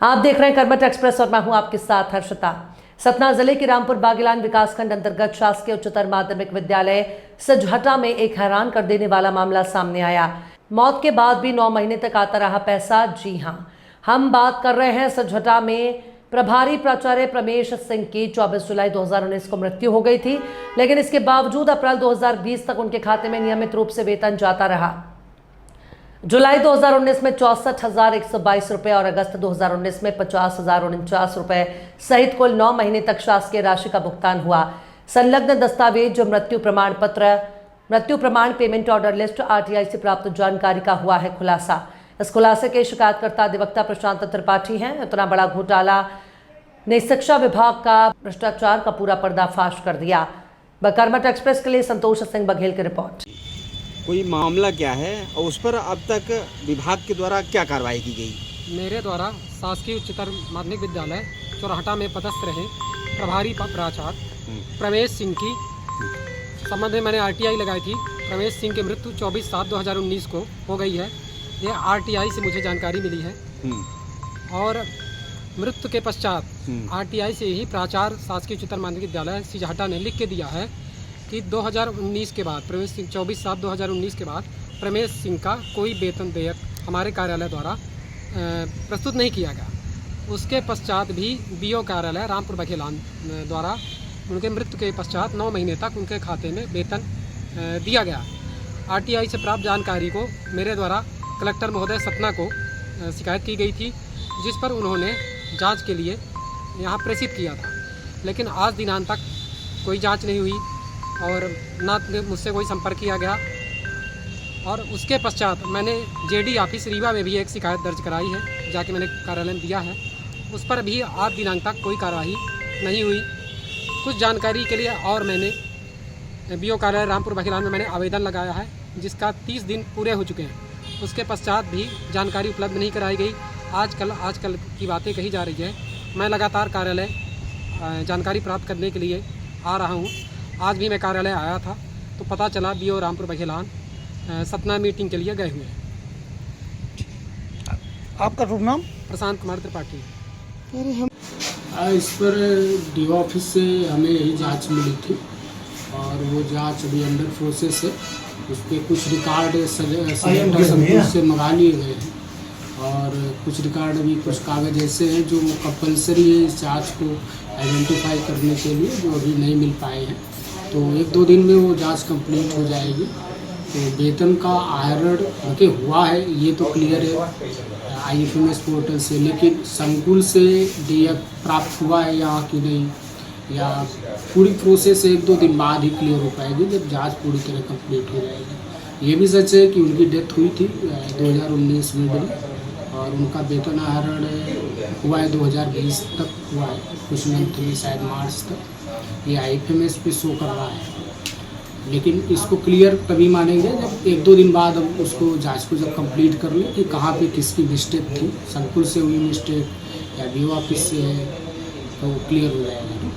आप देख रहे हैं कर्मठ एक्सप्रेस और मैं हूं आपके साथ हर्षिता। सतना जिले के रामपुर बागेलान विकासखंड अंतर्गत शासकीय उच्चतर माध्यमिक विद्यालय सजहटा में एक हैरान कर देने वाला मामला सामने आया। मौत के बाद भी 9 महीने तक आता रहा पैसा। जी हां, हम बात कर रहे हैं सजहटा में प्रभारी प्राचार्य प्रमेश सिंह की 24 जुलाई 2019 को मृत्यु हो गई थी, लेकिन इसके बावजूद अप्रैल 2020 तक उनके खाते में नियमित रूप से वेतन जाता रहा। जुलाई 2019 में 64,122 रुपये और अगस्त 2019 में 50,049 रुपये सहित कुल 9 महीने तक शासकीय राशि का भुगतान हुआ। संलग्न दस्तावेज जो मृत्यु प्रमाण पत्र, मृत्यु प्रमाण, पेमेंट ऑर्डर लिस्ट, आरटीआई से प्राप्त जानकारी का हुआ है खुलासा। इस खुलासे के शिकायतकर्ता अधिवक्ता प्रशांत त्रिपाठी हैं। इतना बड़ा घोटाला ने शिक्षा विभाग का भ्रष्टाचार का पूरा पर्दाफाश कर दिया। कर्मठ एक्सप्रेस के लिए संतोष सिंह बघेल की रिपोर्ट। कोई मामला क्या है और उस पर अब तक विभाग के द्वारा क्या कार्रवाई की गई? मेरे द्वारा शासकीय उच्चतर माध्यमिक विद्यालय चौराहटा में पदस्थ रहे प्रभारी प्राचार्य प्रमेश सिंह की संबंध में मैंने आरटीआई लगाई थी। प्रमेश सिंह की मृत्यु 24/7/2019 को हो गई है। ये आरटीआई से मुझे जानकारी मिली है और मृत्यु के पश्चात आरटीआई से ही प्राचार्य शासकीय उच्चतर माध्यमिक विद्यालय सजहटा ने लिख के दिया है कि 2019 के बाद प्रमेश सिंह 24/7/2019 के बाद प्रमेश सिंह का कोई वेतन देयक हमारे कार्यालय द्वारा प्रस्तुत नहीं किया गया। उसके पश्चात भी बीओ कार्यालय रामपुर बागेलान द्वारा उनके मृत्यु के पश्चात 9 महीने तक उनके खाते में वेतन दिया गया। आरटीआई से प्राप्त जानकारी को मेरे द्वारा कलेक्टर महोदय सतना को शिकायत की गई थी, जिस पर उन्होंने जांच के लिए यहाँ प्रेषित किया था, लेकिन आज दिनांत तक कोई जांच नहीं हुई और ना मुझसे कोई संपर्क किया गया। और उसके पश्चात मैंने जेडी ऑफिस रीवा में भी एक शिकायत दर्ज कराई है, जाके मैंने कार्यालय में दिया है। उस पर भी आज दिनांक तक कोई कार्रवाई नहीं हुई। कुछ जानकारी के लिए और मैंने बीओ कार्यालय रामपुर बागेलान में मैंने आवेदन लगाया है, जिसका 30 दिन पूरे हो चुके हैं। उसके पश्चात भी जानकारी उपलब्ध नहीं कराई गई। आजकल की बातें कही जा रही है। मैं लगातार कार्यालय जानकारी प्राप्त करने के लिए आ रहा हूँ। आज भी मैं कार्यालय आया था तो पता चला बीओ रामपुर बागेलान सतना मीटिंग के लिए गए हुए हैं। आपका शुभ नाम? प्रशांत कुमार त्रिपाठी। इस पर डीओ ऑफिस से हमें यही जांच मिली थी और वो जांच अभी अंडर प्रोसेस है। उस पर कुछ रिकॉर्ड संतोष से मंगा लिए गए हैं और कुछ रिकॉर्ड अभी कुछ कागज़ ऐसे हैं जो कंपलसरी है इस जांच को आइडेंटिफाई करने के लिए, जो अभी नहीं मिल पाए हैं। तो 1-2 दिन में वो जांच कंप्लीट हो जाएगी। तो वेतन का आहरण उनके हुआ है ये तो क्लियर है आईएफएमएस पोर्टल से, लेकिन संकुल से देयक प्राप्त हुआ है यहाँ की नहीं, या पूरी प्रोसेस 1-2 दिन बाद ही क्लियर हो पाएगी जब जांच पूरी तरह कंप्लीट हो जाएगी। ये भी सच है कि उनकी डेथ हुई थी 2019 में और उनका वेतन आहरण हुआ है 2020 तक हुआ है, कुछ मंथ में शायद मार्च तक। ये आईएफएमएस पे शो कर रहा है, लेकिन इसको क्लियर तभी मानेंगे जब 1-2 दिन बाद हम उसको जांच को जब कंप्लीट कर लें कि कहाँ पे किसकी मिस्टेक थी, संकुल से हुई मिस्टेक या बीओ ऑफिस से है, तो क्लियर हो जाएगा।